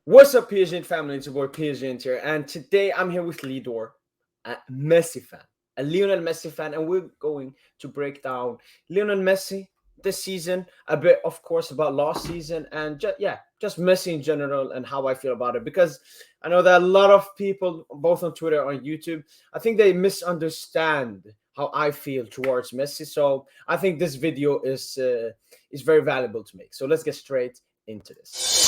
What's up, PSGINT family? It's your boy PSGINT here, and today I'm here with Lidor, a Messi fan, a Lionel Messi fan, and we're going to break down Lionel Messi this season, a bit, of course, about last season, and just Messi in general and how I feel about it. Because I know that a lot of people, both on Twitter or on YouTube, I think they misunderstand how I feel towards Messi. So I think this video is very valuable to make. So let's get straight into this.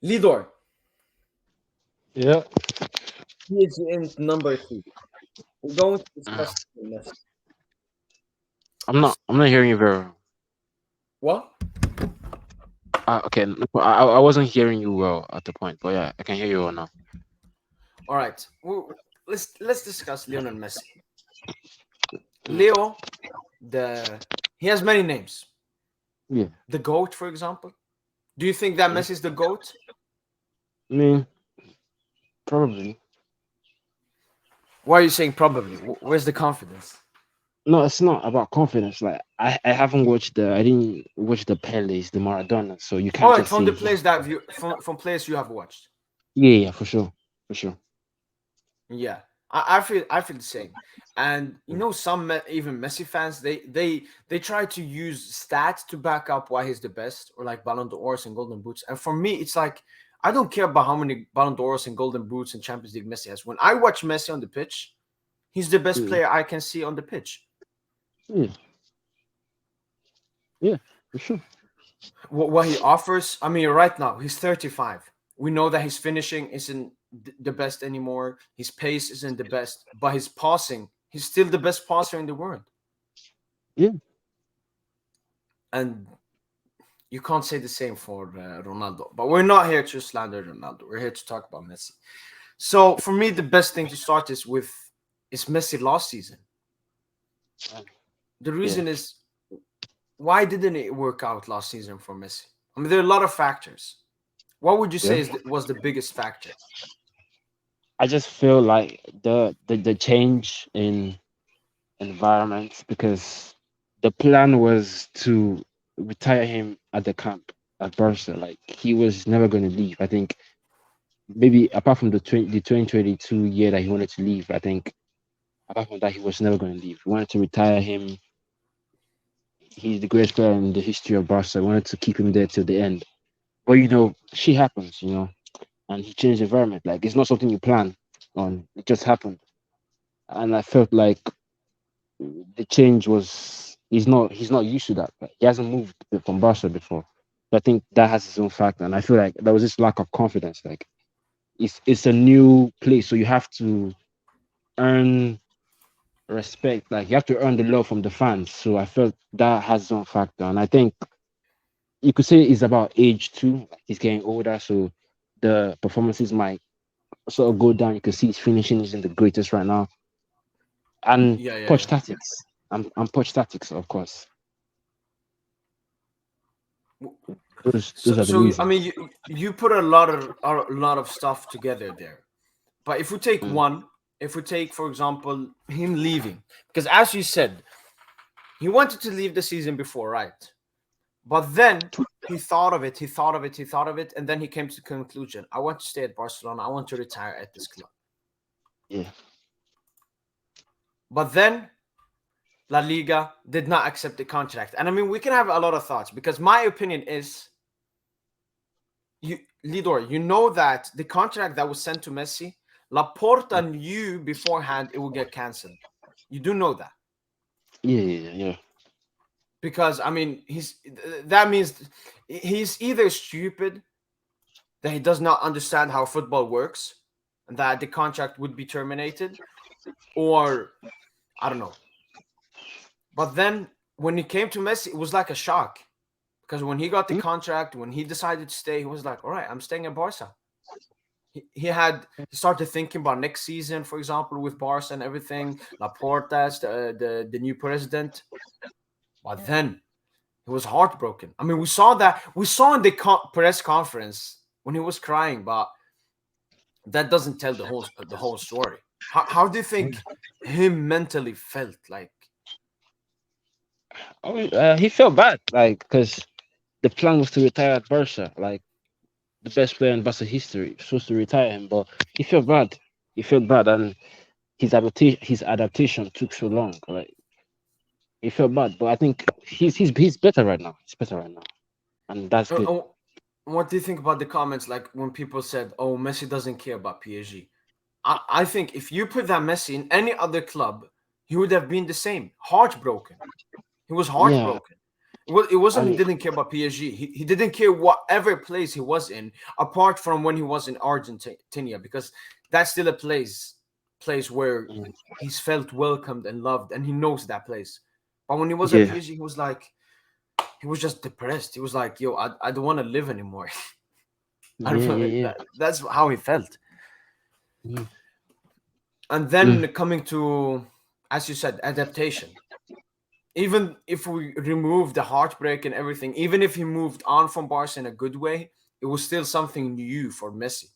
Lidor. Yeah. He is in number 3. We're going to discuss Messi. I'm not hearing you very well. What? Okay. I wasn't hearing you well at the point, but yeah, I can hear you well now. All right. Let's discuss Lionel Messi. Leo, he has many names. Yeah. The GOAT, for example. Do you think that Messi is the GOAT? I mean, probably. Why are you saying probably? Where's the confidence? No, it's not about confidence. Like I didn't watch the Pele's, the Maradona, so you can't just from say the players that you from players you have watched. Yeah, for sure. Yeah. I feel the same. And you know, some even Messi fans, they try to use stats to back up why he's the best, or like Ballon d'Ors and Golden Boots. And for me, it's like I don't care about how many Ballon d'Ors and Golden Boots and Champions League Messi has. When I watch Messi on the pitch, he's the best player I can see on the pitch. Yeah, for sure. What he offers, I mean, right now he's 35. We know that his finishing isn't the best anymore. His pace isn't the best, but his passing, he's still the best passer in the world. Yeah. And you can't say the same for Ronaldo. But we're not here to slander Ronaldo. We're here to talk about Messi. So for me, the best thing to start is Messi last season. The reason is, why didn't it work out last season for Messi? I mean, there are a lot of factors. What would you say was the biggest factor? I just feel like the change in environment, because the plan was to retire him at the camp at Barca. Like he was never going to leave. I think maybe apart from the 2022 year that he wanted to leave, I think apart from that he was never going to leave. He wanted to retire him. He's the greatest player in the history of Barca. I wanted to keep him there till the end. But shit happens, and he changed the environment. Like it's not something you plan on. It just happened. And I felt like the change was he's not used to that. He hasn't moved from Barca before. So I think that has its own factor. And I feel like there was this lack of confidence. Like it's a new place, so you have to earn respect. Like you have to earn the love from the fans. So I felt that has its own factor. And I think you could say it's about age too. Like he's getting older, so the performances might sort of go down. You can see his finishing isn't the greatest right now. And Poch tactics. I'm Poch tactics, of course. Those are the reasons. I mean, you put a lot of stuff together there. But if we take for example, him leaving, because as you said, he wanted to leave the season before, right? But then he thought of it, and then he came to the conclusion, I want to stay at Barcelona. I want to retire at this club. Yeah. But then La Liga did not accept the contract. And I mean, we can have a lot of thoughts, because my opinion is, Lidor, you know that the contract that was sent to Messi, Laporta knew beforehand it would get cancelled. You do know that. Yeah. Because I mean, that means he's either stupid, that he does not understand how football works, and that the contract would be terminated, or I don't know. But then when it came to Messi, it was like a shock, because when he got the contract, when he decided to stay, he was like, all right, I'm staying at Barca. He started thinking about next season, for example, with Barca and everything. Laporta, the new president. But then He was heartbroken. I mean, we saw that. We saw in the press conference when he was crying, but that doesn't tell the whole story. How do you think him mentally felt like? He felt bad, like, because the plan was to retire at Barca, like the best player in Barca history, supposed to retire him, but he felt bad. He felt bad, and his adaptation took so long. Like, he felt bad, but I think he's better right now. He's better right now, and that's Uh, good. uh, what do you think about the comments like when people said, "Oh, Messi doesn't care about PSG"? I think if you put that Messi in any other club, he would have been the same, heartbroken. He was Yeah, heartbroken. It wasn't he and didn't care about PSG. He didn't care whatever place he was in, apart from when he was in Argentina, because that's still a place where mm, he's felt welcomed and loved, and he knows that place. But when he was at yeah, PSG, he was just depressed. He was like, "Yo, I don't want to live anymore." I yeah, don't know. yeah, yeah. That's how he felt. Mm, And mm, then coming to, as you said, adaptation. Even if we remove the heartbreak and everything, even if he moved on from Barca in a good way, it was still something new for Messi.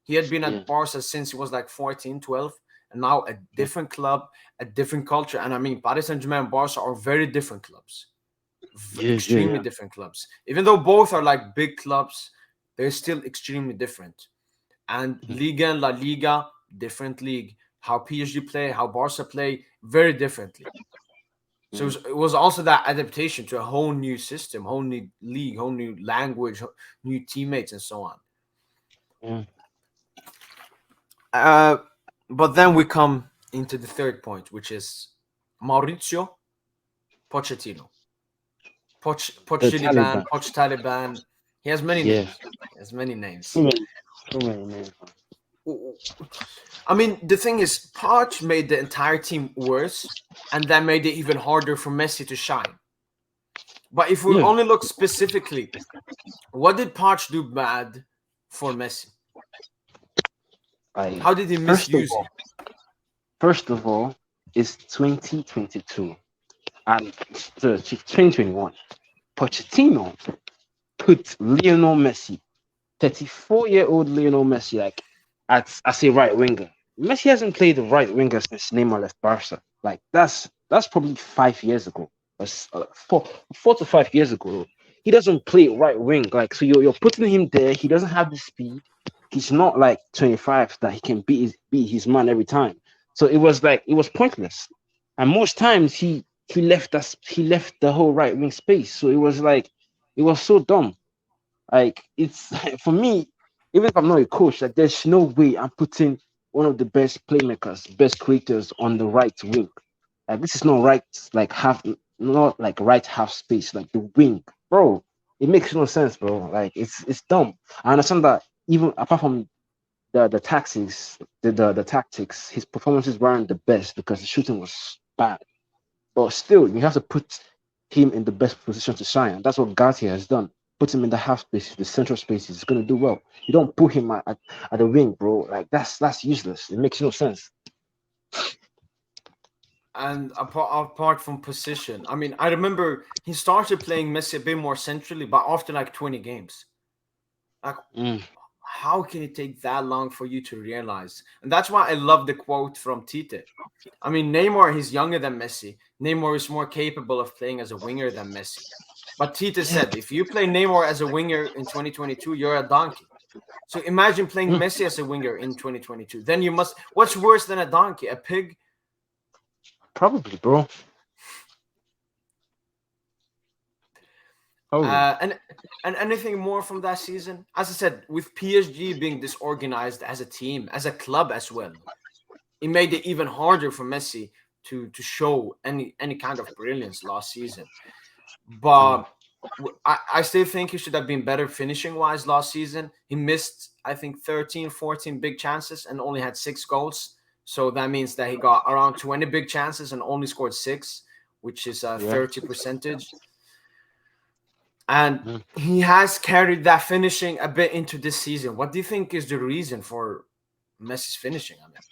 He had been yeah, at Barca since he was like 14, 12, and now a mm, different club, a different culture. And I mean, Paris Saint-Germain and Barca are very different clubs, yeah, yeah, extremely yeah. different clubs. Even though both are like big clubs, they're still extremely different. And Mhm, Liga and La Liga, different league. How PSG play, how Barca play, very differently. So mm, it was also that adaptation to a whole new system, whole new league, whole new language, new teammates, and so on. yeah. Uh, but then we come into the third point, which is Maurizio Pochettino. The Poch Taliban, Taliban. Poch Taliban. He has many Yeah, names. He has many so names. many, so many names. I mean, the thing is, Poch made the entire team worse, and that made it even harder for Messi to shine. But if we Yeah, only look specifically, what did Poch do bad for Messi? I How did he first of misuse all, him? first of all, it's 2022 and 2021. Pochettino put Lionel Messi, 34-year-old Lionel Messi, like as a right winger. Messi hasn't played the right winger since Neymar left Barca. Like that's probably 5 years ago, or 4 to 5 years ago. He doesn't play right wing. Like, so you're putting him there. He doesn't have the speed. He's not like 25 that he can beat his man every time. So it was pointless. And most times he left the whole right wing space. So it was so dumb. Like, it's for me, even if I'm not a coach, like, there's no way I'm putting one of the best playmakers, best creators on the right wing. Like, this is not right, like half, not like right half space, like the wing, bro. It makes no sense, bro. Like, it's dumb. I understand that even apart from the tactics, his performances weren't the best because the shooting was bad. But still, you have to put him in the best position to shine. And that's what Gatia has done. Put him in the half space, the central spaces. He's gonna do well. You don't put him at the wing, bro. Like, that's useless. It makes no sense. And apart from position, I mean, I remember he started playing Messi a bit more centrally, but after like 20 games, like, Mm, how can it take that long for you to realize? And that's why I love the quote from Tite. I mean, Neymar, he's younger than Messi. Neymar is more capable of playing as a winger than Messi. But Tite yeah. said, if you play Neymar as a winger in 2022, you're a donkey. So imagine playing Mm, Messi as a winger in 2022. Then you must. What's worse than a donkey? A pig? probably, bro. Probably. And anything more from that season? As I said, with PSG being disorganized as a team, as a club as well, it made it even harder for Messi to show any kind of brilliance last season. Mm, But I still think he should have been better finishing wise last season. He missed, I think, 13, 14 big chances and only had 6 goals. So that means that he got around 20 big chances and only scored 6, which is a yeah. 30 percentage. And Mm. he has carried that finishing a bit into this season. What do you think is the reason for Messi's finishing? I mean,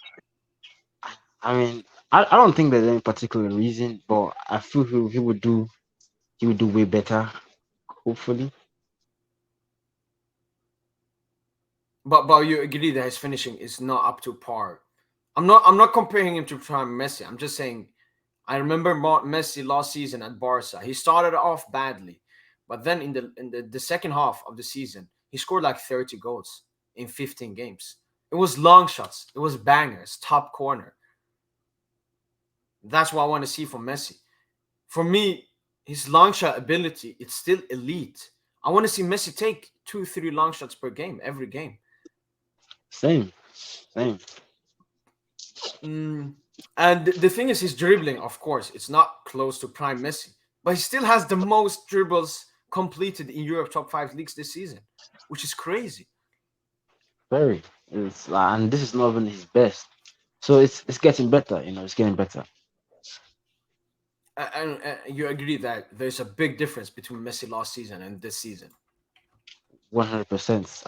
I mean, I don't think there's any particular reason, but I feel he would do. he will do way better. Hopefully, But you agree that his finishing is not up to par. I'm not comparing him to prime Messi. I'm just saying I remember Messi last season at Barca. He started off badly, but then in the second half of the season, he scored like 30 goals in 15 games. It was long shots, it was bangers, top corner. That's what I want to see from Messi. For me, his long shot ability, it's still elite. I want to see Messi take 2, 3 long shots per game, every game. same, same. Mm, and the thing is, his dribbling, of course, it's not close to prime Messi, but he still has the most dribbles completed in Europe top five leagues this season, which is crazy. Very. It's and this is not even his best. So it's getting better. It's getting better. And you agree that there's a big difference between Messi last season and this season. 100%.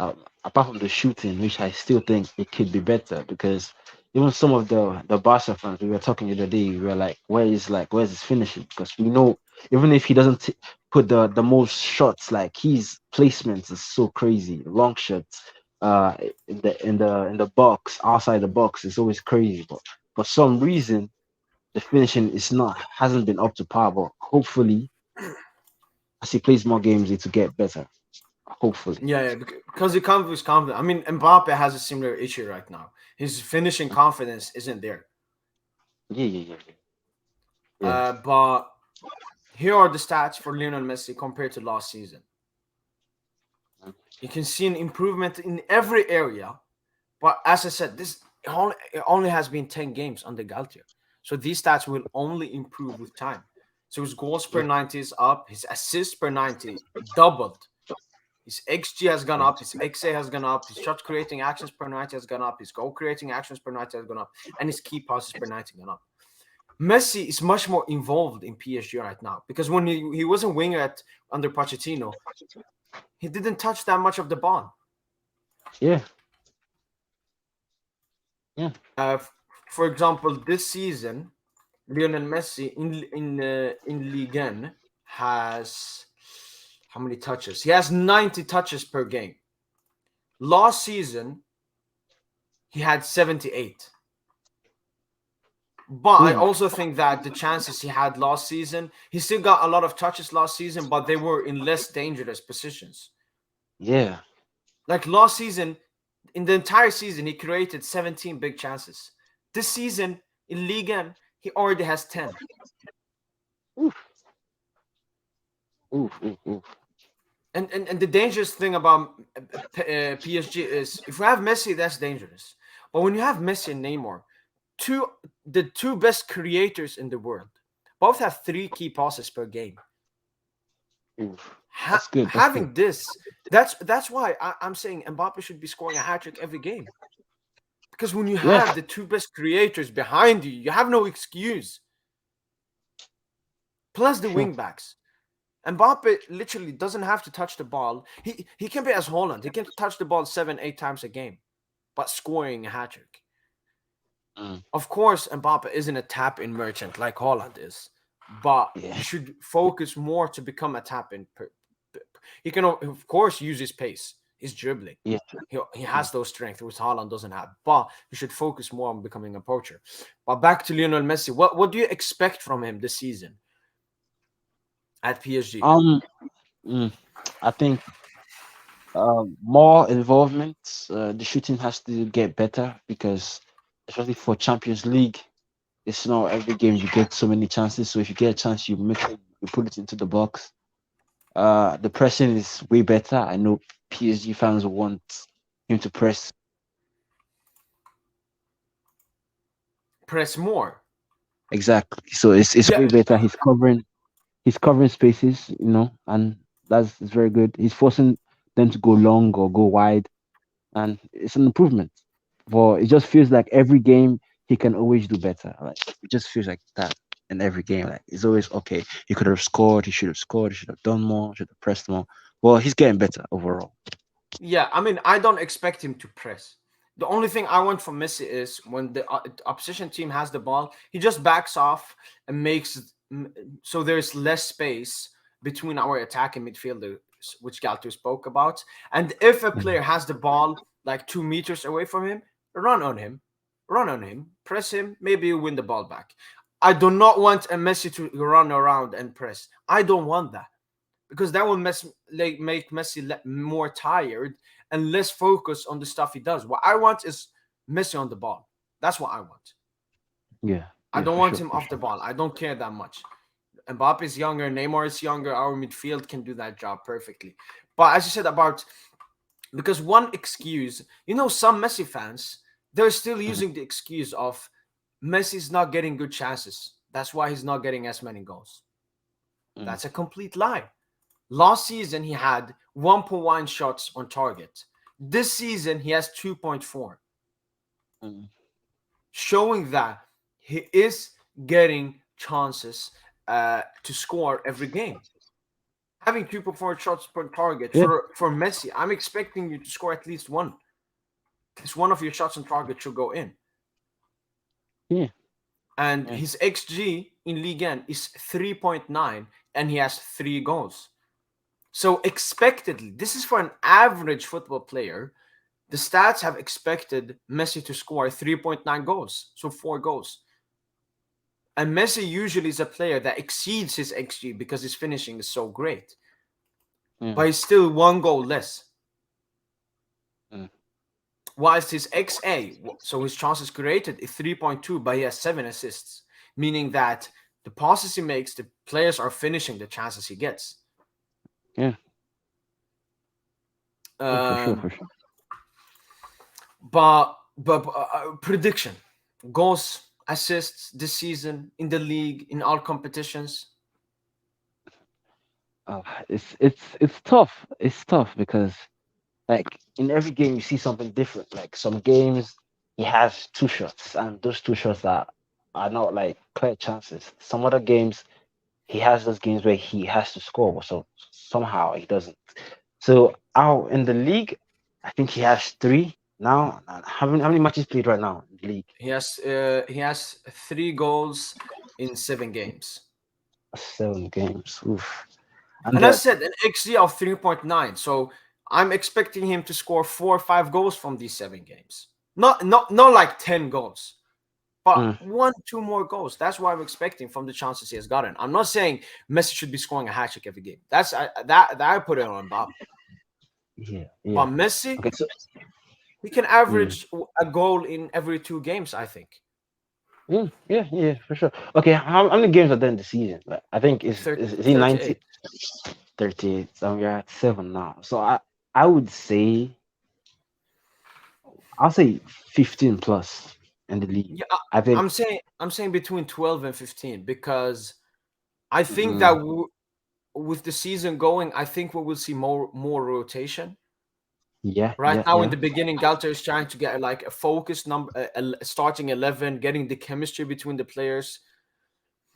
Apart from the shooting, which I still think it could be better because even some of the Barca fans we were talking the other day, we were like, where's his finishing? Because we know even if he doesn't put the most shots, like his placements is so crazy, long shots, in the box, outside the box, is always crazy. But for some reason, the finishing is not hasn't been up to par. But hopefully, as he plays more games, it will get better. Hopefully. Yeah, because he comes with confidence. I mean, Mbappe has a similar issue right now. His finishing confidence isn't there. Yeah, yeah, yeah, yeah. But here are the stats for Lionel Messi compared to last season. You can see an improvement in every area. But as I said, it only has been 10 games under Galtier. So these stats will only improve with time. So his goals per Yeah. 90 is up. His assists per 90 doubled. His XG has gone up. His XA has gone up. His shot creating actions per 90 has gone up. His goal creating actions per 90 has gone up. And his key passes per 90 gone up. Messi is much more involved in PSG right now because when he was a winger under Pochettino, he didn't touch that much of the ball. Yeah, yeah. Uh, for example, this season, Lionel Messi in Ligue 1 has how many touches? He has 90 touches per game. Last season, he had 78. But I Ooh, also think that the chances he had last season, he still got a lot of touches last season, but they were in less dangerous positions. yeah. Like last season, in the entire season, he created 17 big chances. This season in Ligue 1, he already has 10. Oof, oof, oof, oof. And the dangerous thing about PSG is if we have Messi, that's dangerous. But when you have Messi and Neymar, the two best creators in the world, both have 3 key passes per game. Oof. That's good. That's good. Having this, that's why I'm saying Mbappe should be scoring a hat trick every game. Because when you Yeah, have the two best creators behind you, you have no excuse. Plus the sure. wing backs. Mbappe literally doesn't have to touch the ball. He can be as Holland. He can touch the ball 7, 8 times a game, but scoring a hat trick. Mm, Of course, Mbappe isn't a tap-in merchant like Holland is, but yeah, he should focus more to become a tap-in. He can, of course, use his pace, his dribbling. yeah, He yeah. has those strengths which Haaland doesn't have, but he should focus more on becoming a poacher. But back to Lionel Messi, what do you expect from him this season at PSG? Um, mm, I think more involvement. The shooting has to get better because, especially for Champions League, it's not every game you get so many chances. So if you get a chance, you make it, you put it into the box. The pressing is way better. I know PSG fans want him to press. Press more. Exactly. So it's Yeah, way better. He's covering spaces, and that's very good. He's forcing them to go long or go wide, and it's an improvement. But it just feels like every game he can always do better. Like it just feels like that in every game. Like it's always okay. He could have scored. He should have scored. He should have done more. Should have pressed more. Well, he's getting better overall. yeah. I mean, I don't expect him to press. The only thing I want from Messi is when the opposition team has the ball, he just backs off and makes so there's less space between our attacking midfielders, which Galto spoke about. And if a player has the ball like 2 meters away from him, run on him, press him, maybe you win the ball back. I do not want a Messi to run around and press. I don't want that, because that will make Messi more tired and less focused on the stuff he does. What I want is Messi on the ball. That's what I want. Yeah. I don't for want sure, him for off the sure. ball. I don't care that much. Mbappe is younger, Neymar is younger. Our midfield can do that job perfectly. But as you said about, because one excuse, some Messi fans, they're still Mhm, using the excuse of Messi's not getting good chances. That's why he's not getting as many goals. mhm, That's a complete lie. Last season, he had 1.1 shots on target. This season, he has 2.4, mhm. showing that he is getting chances to score every game. Having 2.4 shots per target Yeah, for Messi, I'm expecting you to score at least one. Because one of your shots on target should go in. yeah, And yeah, his XG in Ligue 1 is 3.9, and he has 3 goals. So expectedly, this is for an average football player. The stats have expected Messi to score 3.9 goals, so 4 goals. And Messi usually is a player that exceeds his XG because his finishing is so great. yeah, But he's still 1 goal less. mm, Whilst his XA, so his chances created, is 3.2, but he has 7 assists, meaning that the passes he makes, the players are finishing the chances he gets. yeah, yeah, for sure, Um, for sure. but prediction, goals, assists this season in the league, in all competitions. It's tough. It's tough because like in every game you see something different. Like some games he has two shots, and those two shots are not like clear chances. Some other games he has those games where he has to score, but so somehow he doesn't. So out in the league, I think he has three now. How many matches played right now in the league? He has 3 goals in 7 games. 7 games. Oof. And And I then said an XG of 3.9. So I'm expecting him to score 4 or 5 goals from these 7 games. Not like 10 goals, but mm, 1, 2 more goals. That's what I'm expecting from the chances he has gotten. I'm not saying Messi should be scoring a hat trick every game. That I put it on Bob. yeah, But yeah. Messi, Okay, so he can mm, average a goal in every 2 games, I think. yeah, yeah, for sure. Okay, how many games are there in the season? Like, I think is he 90? 38. 38. So we're at 7 now. So I would say I'll say 15 plus in the league. Yeah, I think I'm saying between 12 and 15, because I think that mm, with the season going, I think we will see more rotation. yeah, Right yeah, now, in yeah. the beginning, Galter is trying to get like a focused number, a starting 11, getting the chemistry between the players.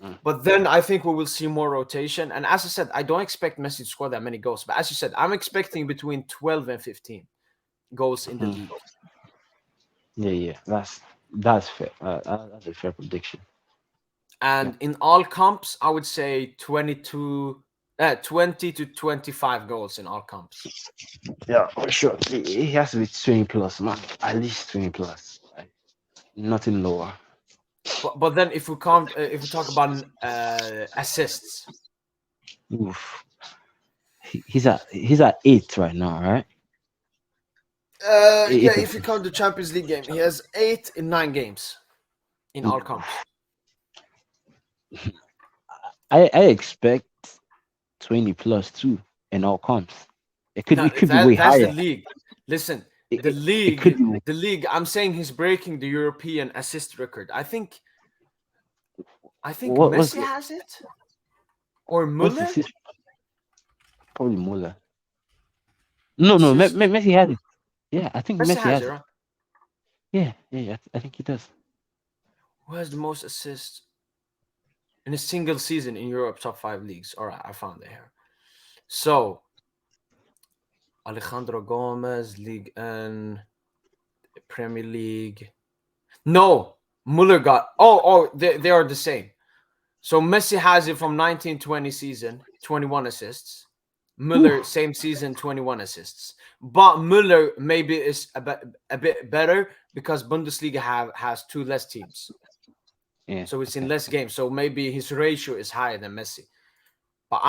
Mm, But then I think we will see more rotation. And as I said, I don't expect Messi to score that many goals. But as you said, I'm expecting between 12 and 15 goals in the mm. league. Yeah, yeah. That's fair. That's a fair prediction. Yeah, And in all comps, I would say 20 to 25 goals in all comps. yeah, for sure. He has to be 20 plus, man. At least 20 plus. Like, nothing lower. But then if we talk about assists, Oof. He's at 8 right now, right? yeah, Eight. if you count the Champions League game, he has 8 in 9 games in all comps. I expect 20 plus too in all comps. It could No, it could be way that's the higher. league. Listen, It, the it, it could league, be the league. I'm saying he's breaking the European assist record. I think what was Messi has it, or what's the Muller. probably Muller. No, Seriously, Messi has it. Yeah, I think Messi Messi has has it, it. right? Yeah, yeah, yeah, I think he does. Who has the most assists in a single season in Europe top 5 leagues? All right, I found it here. So Alejandro Gomez, League and Premier League. No, Muller got. Oh, they are the same. So Messi has it from 1920 season. 21 assists. Whew. Müller, same season, 21 assists. But Müller maybe is a bit better because Bundesliga has two less teams. Yeah. So it's in Okay. less games. So maybe his ratio is higher than Messi. But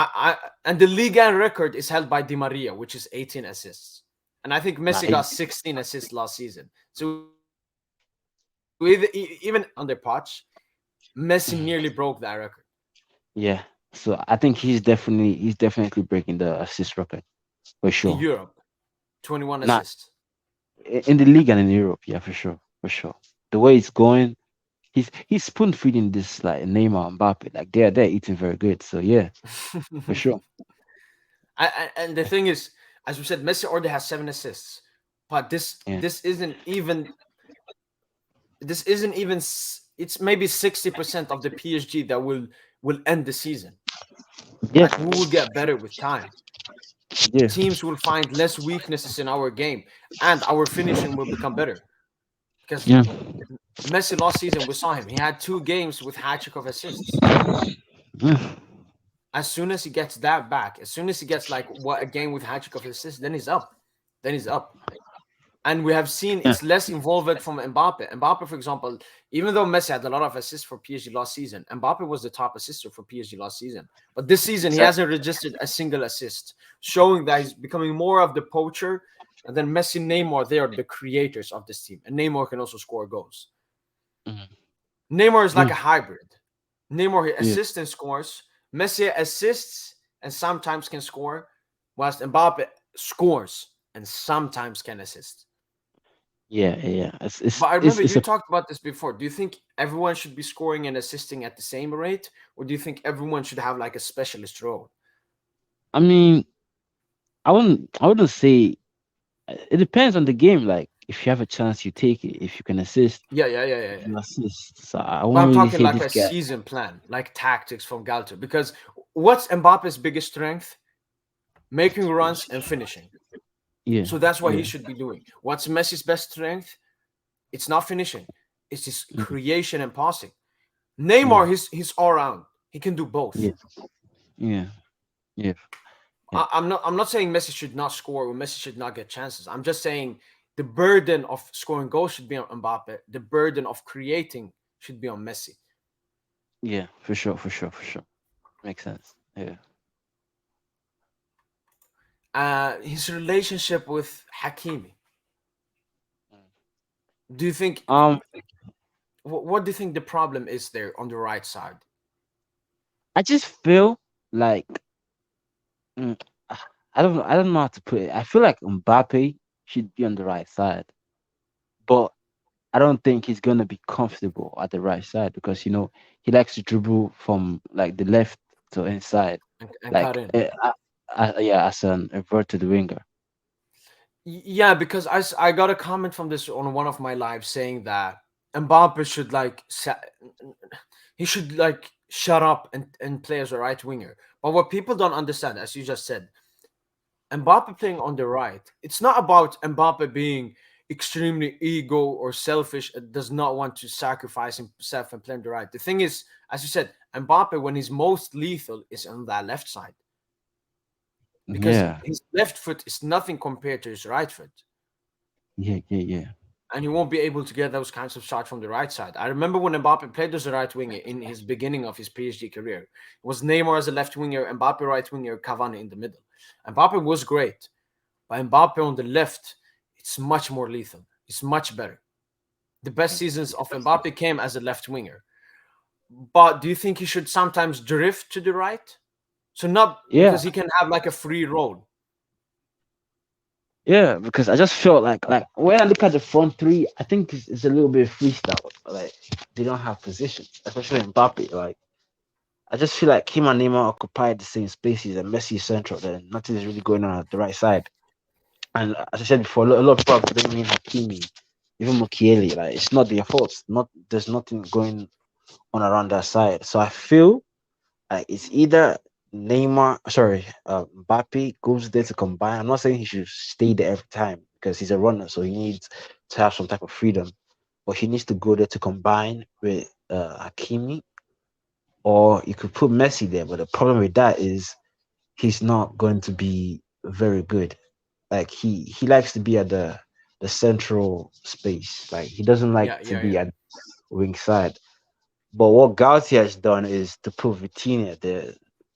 and the Liga record is held by Di Maria, which is 18 assists. And I think Nah. Messi got 16 assists last season. So even under Poch, Messi nearly Mhm. broke that record. Yeah. So I think he's definitely breaking the assist record for In sure. Europe, 21 Not assists. in the league and in Europe. Yeah, for sure. For sure. The way it's going, he's spoon feeding this like Neymar and Mbappe. Like they're eating very good. So yeah, for sure. And the thing is, as we said, Messi already has 7 assists, but this Yeah. this isn't even this isn't even it's maybe 60% of the PSG that will end the season. Yeah. Like we will get better with time. Yeah. Teams will find less weaknesses in our game, and our finishing will become better. Because Yeah. Messi last season, we saw him. He had 2 games with hat trick of assists. Yeah. As soon as he gets that back, as soon as he gets like what a game with hat trick of assists, then he's up. Then he's up. And we have seen Yeah. it's less involved from Mbappe. Mbappe, for example, even though Messi had a lot of assists for PSG last season, Mbappe was the top assister for PSG last season. But this season, he Exactly. hasn't registered a single assist, showing that he's becoming more of the poacher. And then Messi, Neymar, they are the creators of this team. And Neymar can also score goals. Mhm. Neymar is like Yeah. a hybrid. Neymar Yeah. assists and scores. Messi assists and sometimes can score, whilst Mbappe scores and sometimes can assist. Yeah. Yeah. But I It's remember it's you a talked about this before. Do you think everyone should be scoring and assisting at the same rate, or do you think everyone should have like a specialist role? I mean, I wouldn't say it depends on the game. Like if you have a chance, you take it. If you can assist, Yeah. you assist. So I But won't I'm really talking say like this a guy. season plan, like tactics from Galter. Because what's Mbappe's biggest strength? Making runs and finishing. Yeah. So that's what he Yeah. should be doing. What's Messi's best strength? It's not finishing. It's his Mhm. creation and passing. Yeah. Neymar, he's all around. He can do both. Yeah. Yeah. Yeah. Yeah. I'm not saying Messi should not score or Messi should not get chances. I'm just saying the burden of scoring goals should be on Mbappe. The burden of creating should be on Messi. Yeah. For sure. For sure. For sure. Makes sense. Yeah. His relationship with Hakimi. Do you think Um, what do you think the problem is there on the right side? I just feel like mm, I don't know how to put it. I feel like Mbappe should be on the right side, but I don't think he's gonna be comfortable at the right side because he likes to dribble from like the left to inside, And cut like in. yeah, as an inverted winger. Yeah, because I got a comment from this on one of my lives saying that Mbappe should he should like shut up and play as a right winger. But what people don't understand, as you just said, Mbappe playing on the right, it's not about Mbappe being extremely ego or selfish, does not want to sacrifice himself and play on the right. The thing is, as you said, Mbappe, when he's most lethal, is on that left side because Yeah, his left foot is nothing compared to his right foot. yeah, yeah, yeah, And he won't be able to get those kinds of shots from the right side. I remember when Mbappe played as a right winger in his beginning of his PSG career. It was Neymar as a left winger, Mbappe right winger, Cavani in the middle. Mbappe was great, but Mbappe on the left, it's much more lethal. It's much better. The best seasons of Mbappe came as a left winger. But do you think he should sometimes drift to the right? So not yeah, because he can have like a free role. yeah. Because I just felt like when I look at the front three, I think it's a little bit freestyle. Like they don't have positions, especially Mbappe. Like I just feel like him and Neymar occupy the same spaces, and Messi is central. Then nothing is really going on at the right side. And as I said before, a lot of people are blaming Hakimi, even Mukiele. Like it's not their fault. Not there's nothing going on around that side. So I feel like it's either Mbappe goes there to combine. I'm not saying he should stay there every time because he's a runner, so he needs to have some type of freedom. But he needs to go there to combine with Hakimi, or you could put Messi there. But the problem with that is he's not going to be very good. Like he likes to be at the central space. Like he doesn't like Yeah, to yeah, be yeah. at wing side. But what Gauti has done is to put Vitinha there.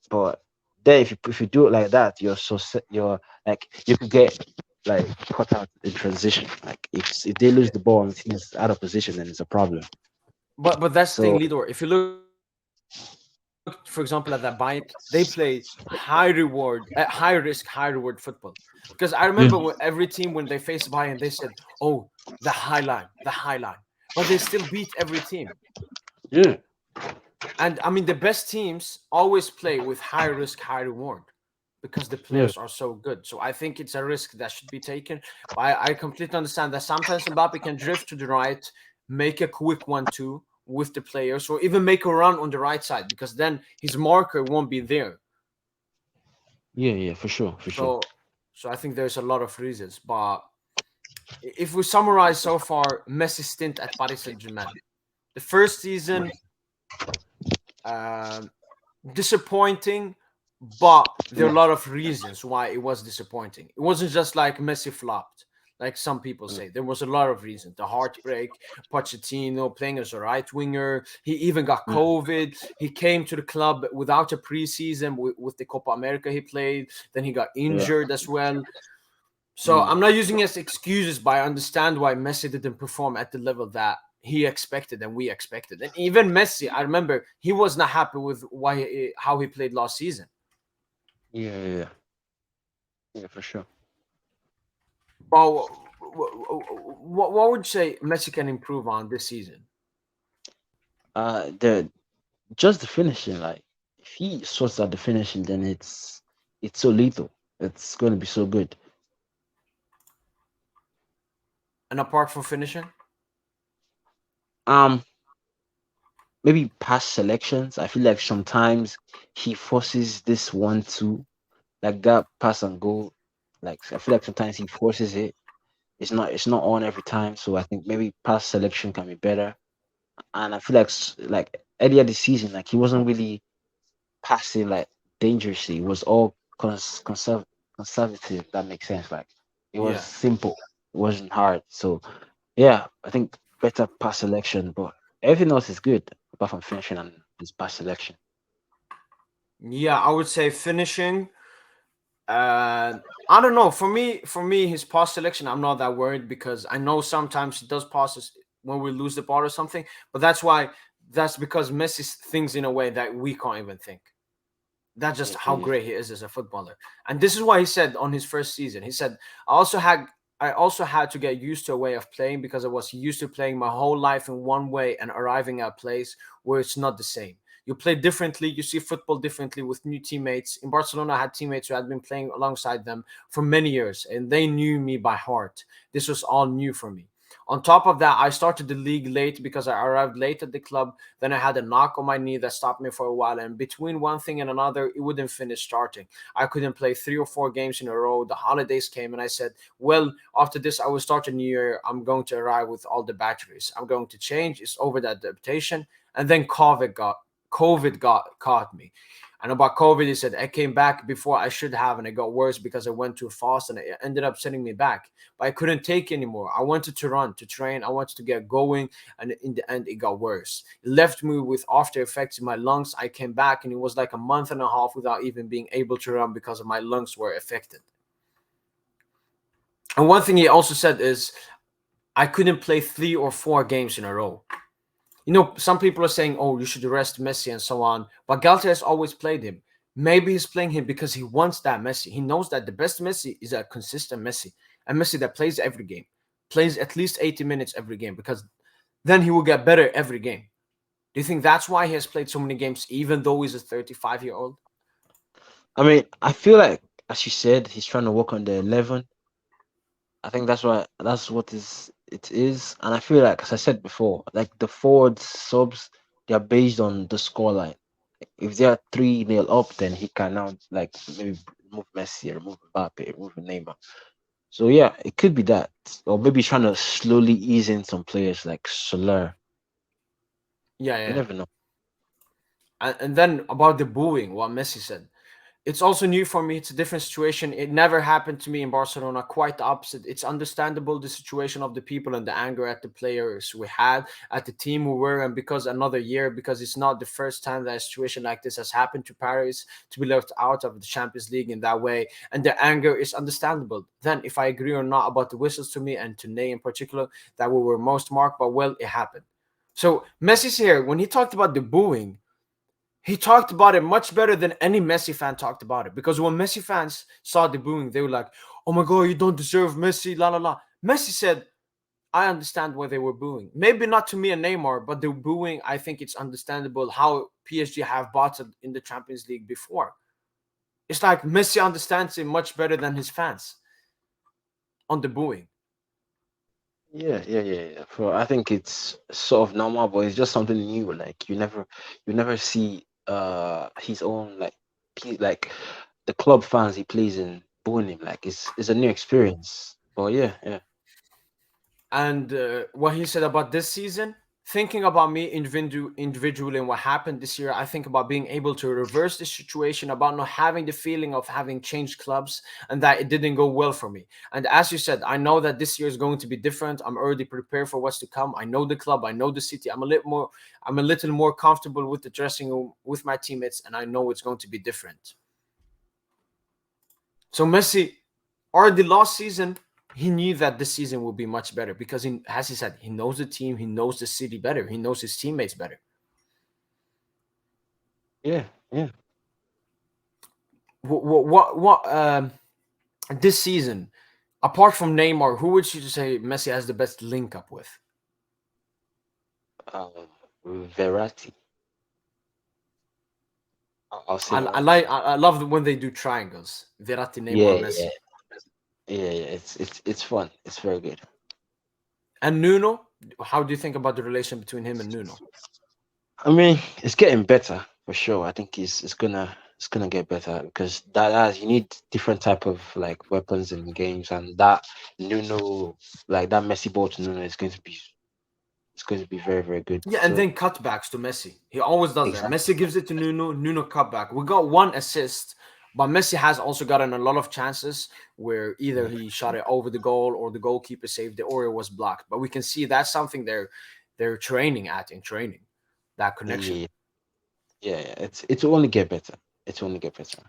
But then if you do it like that, you're like you could get like caught out in transition. Like if they lose the ball and Vitinha's out of position, then it's a problem. But that's the thing, So Lidor. If you look, for example, at that Bayern, they play high risk, high reward football. Because I remember every team when they faced Bayern, they said, "Oh, the high line," but they still beat every team. yeah, And I mean, the best teams always play with high risk, high reward because the yeah, players are so good. So I think it's a risk that should be taken. But I completely understand that sometimes Mbappe can drift to the right, make a quick 1-2 with the players, or even make a run on the right side because then his marker won't be there. yeah, for sure, for sure. So, so I think there's a lot of reasons. But if we summarize so far, Messi's stint at Paris Saint-Germain, the first season, um, disappointing, but there are a lot of reasons why it was disappointing. It wasn't just like Messi flopped, like some people say. There was a lot of reasons. The heartbreak, Pochettino playing as a right winger. He even got Yeah, COVID. He came to the club without a preseason with the Copa America he played. Then he got yeah, injured as well. So mm, I'm not using it as excuses, but I understand why Messi didn't perform at the level that he expected and we expected. And even Messi, I remember he was not happy with how he played last season. yeah, yeah, for sure. But what would you say Messi can improve on this season? The just the finishing, like if he sorts out the finishing, then it's so lethal. It's going to be so good. And apart from finishing, Um, Maybe past selections. I feel like sometimes he forces this 1-2, like that pass and goal. Like I feel like sometimes he forces it. It's not on every time. So I think maybe past selection can be better. And I feel like like earlier this season, like he wasn't really passing like dangerously. It was all conservative. That makes sense. Like it was yeah, simple. It wasn't hard. So yeah, I think better pass selection, but everything else is good apart from finishing and his pass selection. yeah, I would say finishing. I don't know. For me, his pass selection, I'm not that worried because I know sometimes he does passes when we lose the ball or something. But that's because Messi thinks in a way that we can't even think. That's just Yeah, how yeah, great he is as a footballer. And this is why he said on his first season, he said, I also had to get used to a way of playing because I was used to playing my whole life in one way and arriving at a place where it's not the same. You play differently, you see football differently with new teammates. In Barcelona, I had teammates who had been playing alongside them for many years and they knew me by heart. This was all new for me. On top of that, I started the league late because I arrived late at the club. Then I had a knock on my knee that stopped me for a while. And between one thing and another, it wouldn't finish starting. I couldn't play 3 or 4 games in a row. The holidays came and I said, well, after this, I will start a new year. I'm going to arrive with all the batteries. I'm going to change. It's over that adaptation. And then COVID got caught me. And about COVID, he said I came back before I should have, and it got worse because I went too fast, and it ended up sending me back. But I couldn't take anymore. I wanted to run, to train. I wanted to get going, and in the end, it got worse. It left me with after effects in my lungs. I came back, and it was like a month and a half without even being able to run because of my lungs were affected. And one thing he also said is I couldn't play 3 or 4 games in a row. Some people are saying, "Oh, you should arrest Messi" and so on. But Galtier has always played him. Maybe he's playing him because he wants that Messi. He knows that the best Messi is a consistent Messi, a Messi that plays every game, plays at least 80 minutes every game, because then he will get better every game. Do you think that's why he has played so many games, even though he's a 35-year-old? I mean, I feel like as you said, he's trying to work on the 11. I think that's what it is, and I feel like as I said before, like the forward subs, they are based on the scoreline. If they are 3-0 up, then he can now like maybe remove Messi, remove Mbappe, remove Neymar. So yeah, it could be that, or maybe trying to slowly ease in some players like Soler. Yeah, You yeah. never know. And then about the booing, what Messi said. It's also new for me. It's a different situation. It never happened to me in Barcelona. Quite the opposite. It's understandable the situation of the people and the anger at the players we had, at the team we were, and because another year, because it's not the first time that a situation like this has happened to Paris to be left out of the Champions League in that way, and the anger is understandable. Then, if I agree or not about the whistles to me and to Ney in particular, that we were most marked, but well, it happened. So Messi's here when he talked about the booing. He talked about it much better than any Messi fan talked about it. Because when Messi fans saw the booing, they were like, "Oh my god, you don't deserve Messi, la la la." Messi said, "I understand why they were booing. Maybe not to me and Neymar, but the booing, I think it's understandable how PSG have bought it in the Champions League before. It's like Messi understands it much better than his fans on the booing." Yeah. For I think it's sort of normal, but it's just something new. Like you never see his own like the club fans he plays in booing him. Like it's a new experience. But yeah. And what he said about this season, thinking about me individually and what happened this year, I think about being able to reverse the situation, about not having the feeling of having changed clubs and that it didn't go well for me. And as you said, I know that this year is going to be different. I'm already prepared for what's to come. I know the club, I know the city. I'm a little more comfortable with the dressing room, with my teammates, and I know it's going to be different. So Messi, already last season, he knew that this season will be much better because, as he said, he knows the team, he knows the city better, he knows his teammates better. Yeah. What this season, apart from Neymar, who would you say Messi has the best link up with? Um, Verratti. I'll say Like Verratti. I love when they do triangles. Verratti, Neymar, Yeah, yeah, Messi, yeah. It's fun. It's very good. and Nuno. How do you think about the relation between him and Nuno? I mean, it's getting better for sure. I think it's gonna get better because that you need different type of like weapons in games, and that Nuno like that Messi ball to Nuno is going to be very very good. Yeah, and So then cutbacks to Messi. He always does that. exactly. Messi gives it to Nuno, Nuno cutback. We got one assist, but Messi has also gotten a lot of chances where either he shot it over the goal or the goalkeeper saved it or it was blocked. But we can see that's something they're training at in training, that connection. Yeah, yeah. It's only get better. It's only get better.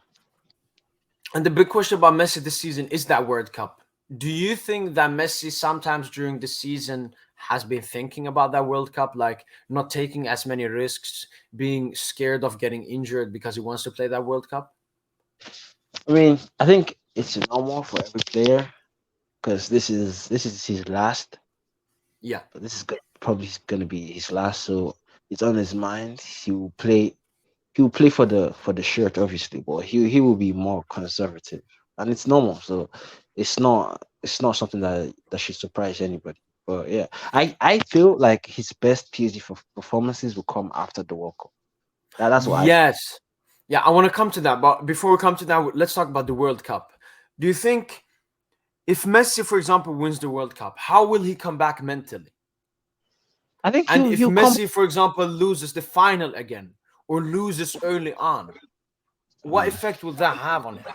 And the big question about Messi this season is that World Cup. Do you think that Messi sometimes during the season has been thinking about that World Cup, like not taking as many risks, being scared of getting injured because he wants to play that World Cup? I mean, I think it's normal for every player because this is his last. Yeah. But this is probably gonna be his last, so it's on his mind. He will play for the shirt, obviously, but he will be more conservative, and it's normal. So it's not something that should surprise anybody. But yeah, I feel like his best PSG performances will come after the World Cup. That's what I feel. Yes. Yeah, I want to come to that. But before we come to that, let's talk about the World Cup. Do you think if Messi, for example, wins the World Cup, how will he come back mentally? I think And he'll if he'll come. Messi, for example, loses the final again or loses early on, what Mm. effect will that have on him?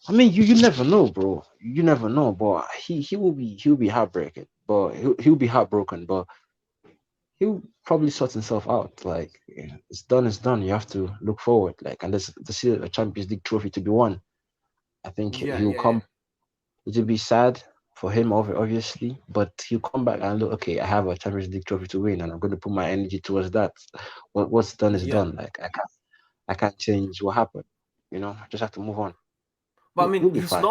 I mean, you never know, bro. You never know, but he'll be heartbroken, but he'll be heartbroken, but he'll probably sort himself out. Like it's done, it's done. You have to look forward. Like and there's still a Champions League trophy to be won. I think Yeah, he'll yeah, yeah. come. It'll be sad for him, obviously, but he'll come back and look. Okay, I have a Champions League trophy to win, and I'm going to put my energy towards that. What's done is Yeah. done. Like I can't change what happened. I just have to move on. But I mean, He'll be fine.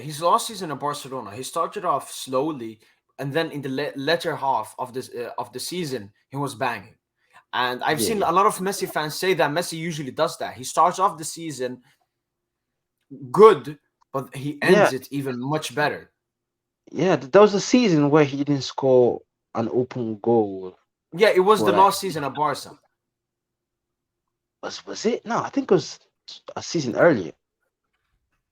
his last season at Barcelona, he started off slowly, and then in the latter half of the season, he was banging. And I've Yeah, seen yeah, a lot of Messi fans say that Messi usually does that. He starts off the season good, but he yeah, ends it even much better. yeah. There was a season where he didn't score an open goal Yeah, it was for the like last season at Barca. was it? No, I think it was a season earlier.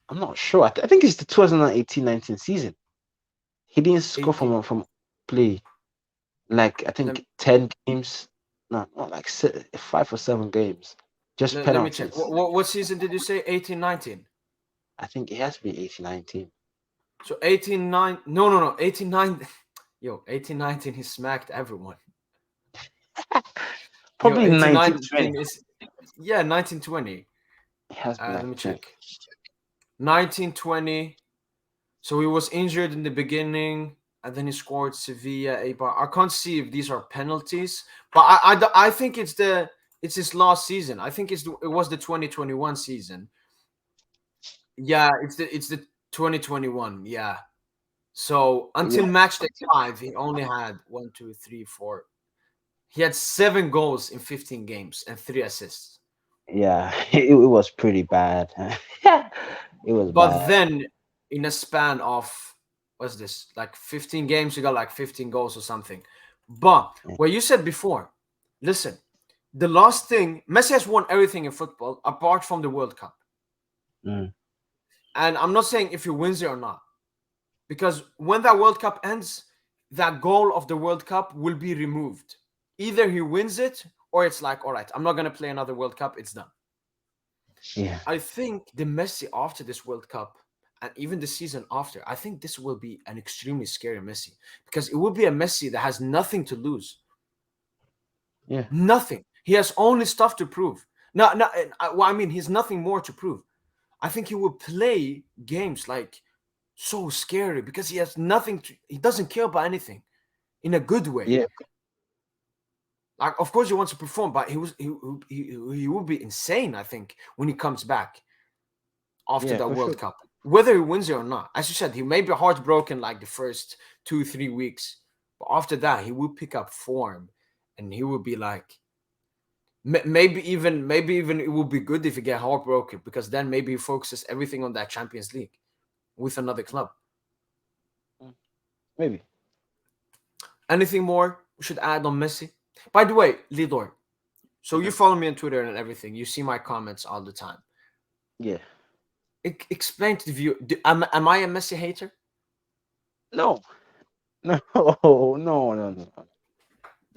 I'm not sure. I think it's the 2018-19 season. He didn't score 18. from play like I Let think me, 10 games. No, not like 5 or 7 games. Just Let me check. penalties. What season did you say? 18-19. I think it has to be 18-19. So 18-9. No. 18-9. Yo, 18-19. He smacked everyone. Yo, Probably 1920. 18-19 is 1920. It has been, I Let me think. check. 1920. So he was injured in the beginning, and then he scored Sevilla. Eibar. I can't see if these are penalties, but I think it's his last season. I think it was the 2021 season. Yeah, it's the 2021. Yeah. So until Yeah, match day 5, he only had 1, 2, 3, 4. He had 7 goals in 15 games and 3 assists. yeah, it was pretty bad. It was But bad. then in a span of what's this, like 15 games, he got like 15 goals or something. But what you said before, listen, the last thing, Messi has won everything in football apart from the World Cup. Mm. And I'm not saying if he wins it or not, because when that World Cup ends, that goal of the World Cup will be removed. Either he wins it or it's like, all right, I'm not going to play another World Cup. It's done. Yeah, I think the Messi after this World Cup and even the season after, I think this will be an extremely scary Messi because it will be a Messi that has nothing to lose. yeah, Nothing. He has only stuff to prove. No, well, I mean, he's nothing more to prove. I think he will play games like so scary because he has nothing to, he doesn't care about anything in a good way. yeah, Like, of course, he wants to perform, but he will be insane, I think, when he comes back after yeah, the for sure. World Cup, whether he wins it or not. As you said, he may be heartbroken like the first 2-3 weeks, but after that, he will pick up form, and he will be like, maybe even it will be good if he get heartbroken because then maybe he focuses everything on that Champions League with another club. Maybe. Anything more we should add on Messi? By the way, Lidor, so you follow me on Twitter and everything. You see my comments all the time. Yeah. Explain to the viewer. Am I a Messi hater? No. No. No. No.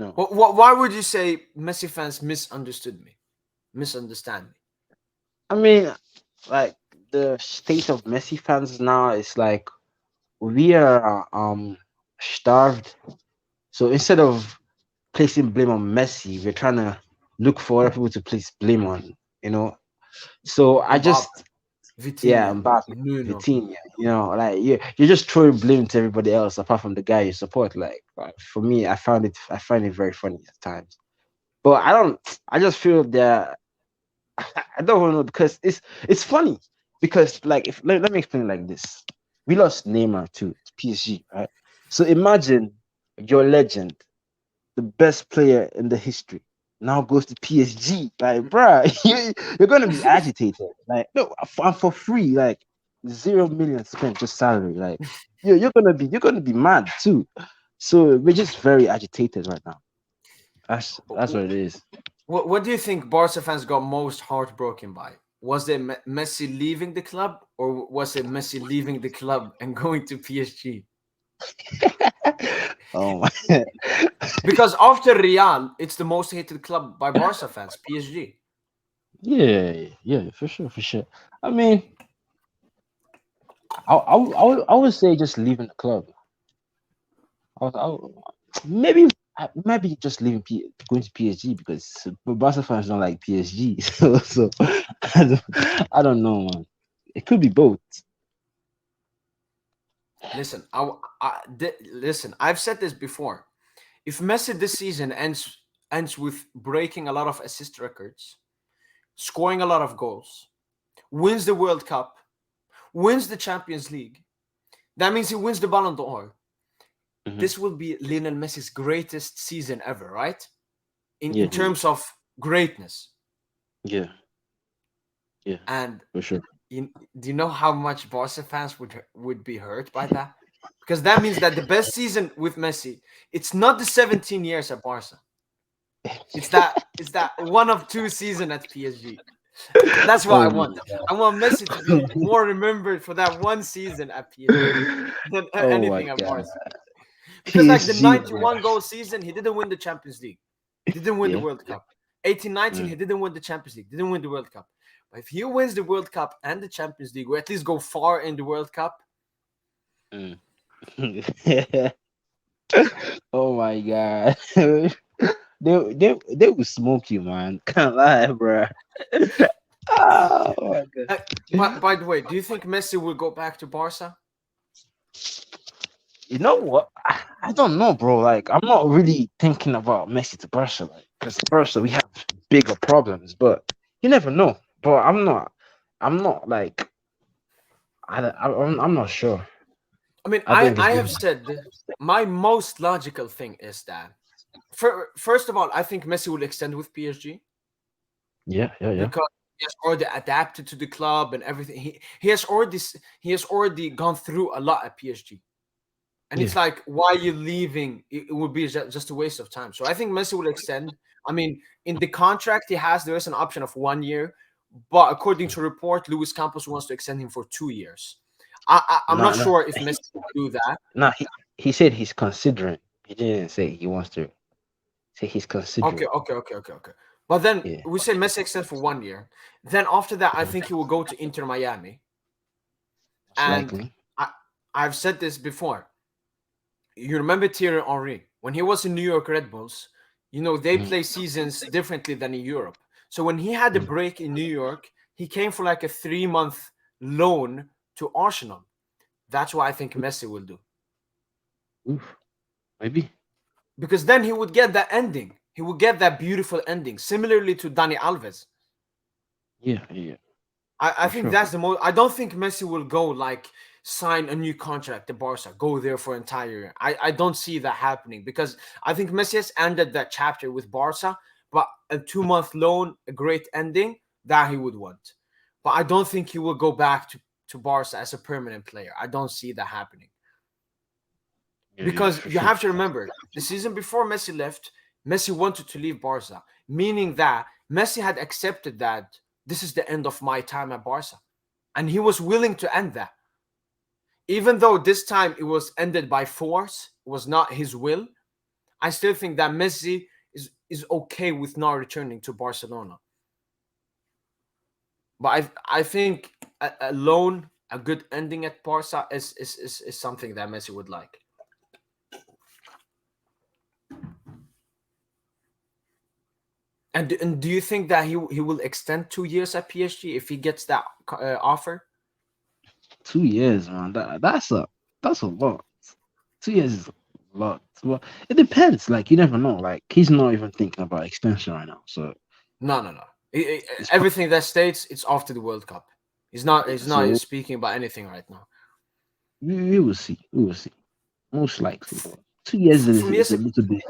No. Why would you say Messi fans misunderstand me? I mean, like the state of Messi fans now is like we are starved. So instead of placing blame on Messi, we're trying to look for other people to place blame on. You know. So I Mbappe, just yeah, Vitinha, Mbappe, Nuno. Vitinha, like you're just throwing blame to everybody else apart from the guy you support. Like for me, I find it very funny at times. But I just feel that I don't know because it's funny because like if let me explain it like this. We lost Neymar to PSG, right? So imagine your legend, the best player in the history, now goes to PSG. Like, bruh, you're gonna be agitated. Like, no, for free, like 0 million spent just salary. Like, you're gonna be mad too. So we're just very agitated right now. That's what it is. What do you think Barca fans got most heartbroken by? Was it Messi leaving the club, or was it Messi leaving the club and going to PSG? Oh my. Because after Real, it's the most hated club by Barca fans, PSG. Yeah, for sure, for sure. I mean, I would say just leaving the club. Maybe maybe just going to PSG because Barca fans don't like PSG. So I don't know, man. It could be both. Listen, listen. I've said this before. If Messi this season ends with breaking a lot of assist records, scoring a lot of goals, wins the World Cup, wins the Champions League, that means he wins the Ballon d'Or. Mhm. This will be Lionel Messi's greatest season ever, right? Yeah, In terms of greatness. yeah, yeah, And for sure. do you know how much Barca fans would be hurt by that? Because that means that the best season with Messi, it's not the 17 years at Barca. It's that one of 2 seasons at PSG. That's what I Oh my want. I want Messi to be more remembered for that one season at PSG than oh my anything at god. Barca. Because like the PSG, bro. 91 goal season, he didn't win the Champions League. He didn't win the Yeah, World Cup. 18-19, Mm. he didn't win the Champions League, didn't win the World Cup. But if he wins the World Cup and the Champions League, or at least go far in the World Cup, Mm. Oh my god. They will smoke you, man. Can't lie, bro. Oh my god. but by the way, do you think Messi will go back to Barca? You know what? I don't know, bro. Like, I'm not really thinking about Messi to Barca, like, because Barca we have bigger problems, but you never know. But I'm not like, I'm not sure. I mean, I think it's I have good. said my most logical thing is that, first of all, I think Messi will extend with PSG Yeah, yeah, yeah. because he has already adapted to the club and everything. He has already gone through a lot at PSG. And Yeah. it's like, why are you leaving? It would be just a waste of time. So I think Messi will extend. I mean, in the contract he has, there is an option of 1 year, but according to report, Luis Campos wants to extend him for 2 years. I'm No, not no, sure if Messi will do that. no. He said he's considering. He didn't say he wants to. Say he's Okay, considering. okay, okay, okay, okay. But then Yeah. we say Messi extends for 1 year. Then after that, I Mhm. think he will go to Inter Miami. Most And likely. I, I've said this before. You remember Thierry Henry when he was in New York Red Bulls? You know, they Mhm. play seasons differently than in Europe. So when he had a Mhm. break in New York, he came for like a 3-month loan to Arsenal. That's what I think Messi will do. Oof. Maybe. Because then he would get that ending. He would get that beautiful ending, similarly to Dani Alves. Yeah, yeah, I for think sure. that's the most. I don't think Messi will go like sign a new contract at Barca, go there for entire year. I don't see that happening because I think Messi has ended that chapter with Barca, but a 2-month loan, a great ending that he would want. But I don't think he will go back to Barca as a permanent player. I don't see that happening Yeah, yeah, because for you sure. have to remember the season before Messi left, Messi wanted to leave Barca, meaning that Messi had accepted that this is the end of my time at Barca. And he was willing to end that. Even though this time it was ended by force, it was not his will, I still think that Messi is okay with not returning to Barcelona. But I think a loan, a good ending at Barca is something that Messi would like. And do you think that he will extend 2 years at PSG if he gets that offer? 2 years, man. That's a lot. 2 years is a lot. Well, it depends. Like, you never know. Like, he's not even thinking about extension right now. So No, no, no. it's Everything that states it's after the World Cup. He's not. He's not so speaking about anything right now. we will see. We will see. Most likely, but 2 years From is a yesterday, little bit.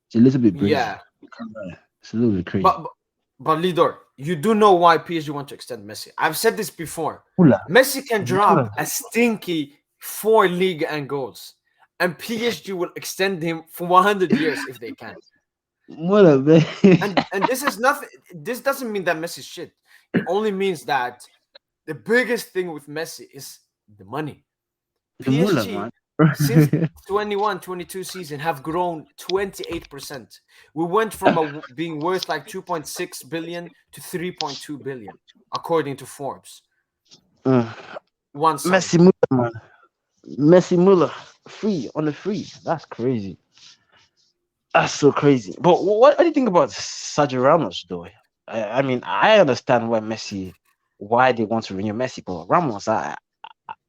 It's a little bit brazy. yeah. It's a little bit crazy. But Lidor, you do know why PSG want to extend Messi. I've said this before. Mula, Messi can Mula, drop a stinky 4 league and goals, and PSG will extend him for 100 years if they can. Mula, man. And this is nothing. This doesn't mean that Messi's shit. It only means that the biggest thing with Messi is the money. The Mula, man. PSG since 21-22 season have grown 28%. We went from being worth like 2.6 billion to 3.2 billion according to Forbes. Uh, One summer. Messi Mula, man. Messi Muller, free on the free. That's crazy. That's so crazy. But what do you think about Sergio Ramos, though? I mean, I understand why they want to renew Messi, but Ramos, I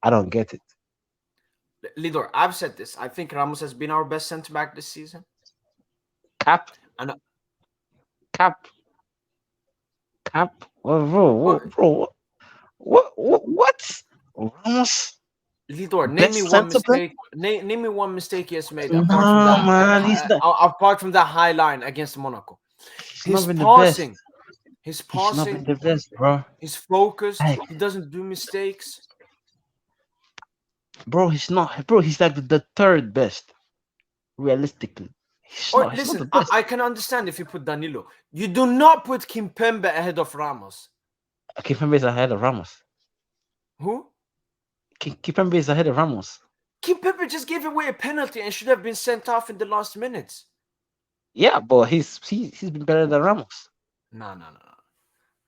don't get it. Lidor, I've said this. I think Ramos has been our best centre back this season. Cap, And cap, cap. Oh, bro, what? Ramos, Lidor, name me best one centre back? mistake. Name me one mistake he has made No, man, apart from that high line against Monaco. he's not His been the best. passing, his He's not been passing, the best, bro. he's focused. Like, He doesn't do mistakes. bro, he's not, bro. He's like the third best, realistically. Or He's not the listen, best. I can understand if you put Danilo. You do not put Kimpembe ahead of Ramos. Kipembe is ahead of Ramos. Who? Kipembe is ahead of Ramos. Kimpembe just gave away a penalty and should have been sent off in the last minutes. Yeah, but he's been better than Ramos. No, no, no, no,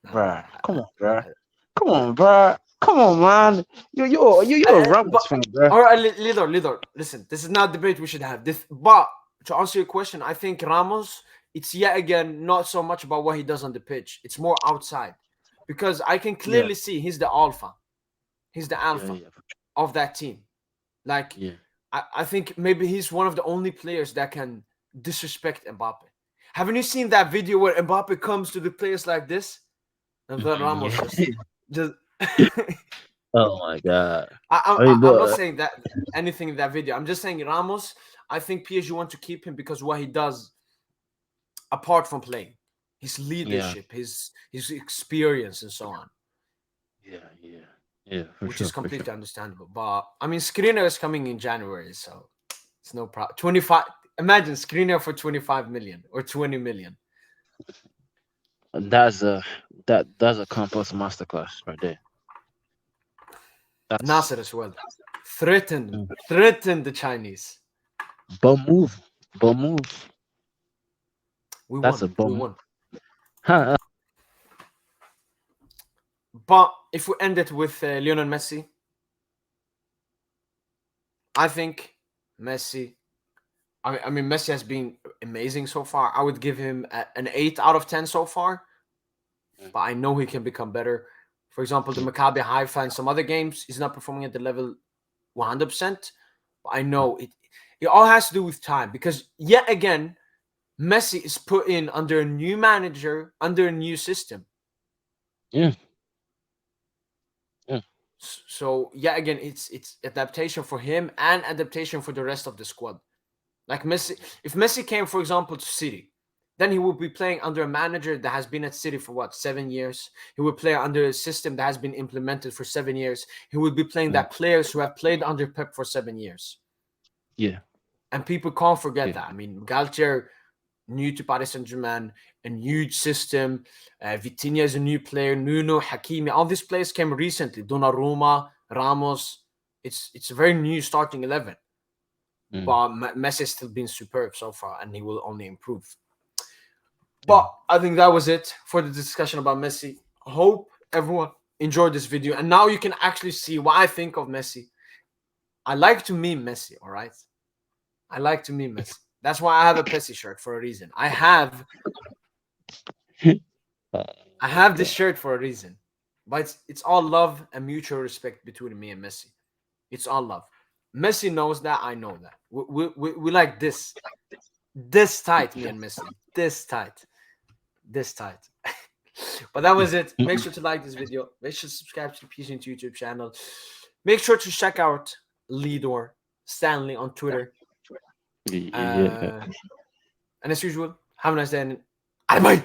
no, no. Bruh, come on, bruh. Come on, bruh. Come on, man. You're a But Ramos fan, bruh. all right, Lidor, listen. This is not a debate we should have. This, but to answer your question, I think Ramos. It's yet again not so much about what he does on the pitch. It's more outside, because I can Yeah, clearly see he's the alpha. He's the yeah, alpha yeah, of that team. Like, yeah. I think maybe he's one of the only players that can disrespect Mbappe. Haven't you seen that video where Mbappe comes to the players like this, and then Ramos just Oh my god. I'm not saying that anything in that video. I'm just saying Ramos. I think PSG want to keep him because what he does apart from playing, his Yeah, leadership, his experience, and so on, yeah, for which sure, is for sure. completely understandable. But I mean, Skriniar is coming in January, so it's no problem. 25. Imagine Skriniar for 25 million or 20 million. That's a that's a campus masterclass right there. Nasser That's as well. Threatened the Chinese. bum move, bum move. We That's won. a bum We move. won. Huh, But if we end it with Lionel Messi, I think Messi. I mean, Messi has been amazing so far. I would give him an 8 out of 10 so far, but I know he can become better. For example, the Maccabi Haifa and some other games, he's not performing at the level 100%. But I know it all has to do with time, because yet again, Messi is put in under a new manager, under a new system. yeah, yeah, So yet again, it's adaptation for him and adaptation for the rest of the squad. Like Messi, if Messi came, for example, to City, then he would be playing under a manager that has been at City for what, 7 years. He would play under a system that has been implemented for 7 years. He would be playing that players who have played under Pep for 7 years. yeah, And people can't forget yeah, that. I mean, Galtier, new to Paris Saint-Germain, a huge system. Vitinha is a new player. Nuno, Hakimi, all these players came recently. Donnarumma, Ramos. It's a very new starting 11. But Messi has still been superb so far, and he will only improve. But I think that was it for the discussion about Messi. Hope everyone enjoyed this video, and now you can actually see what I think of Messi. I like to meme Messi, all right? I like to meme Messi. That's why I have a Messi shirt for a reason. I have this shirt for a reason. But it's all love and mutual respect between me and Messi. It's all love. Messi knows that. I know that. We like this tight, me and Messi. This tight. But that was it. Make sure to like this video. Make sure to subscribe to the PSGINT YouTube channel. Make sure to check out Lidor Stanley on Twitter. yeah. And as usual, have a nice day and bye.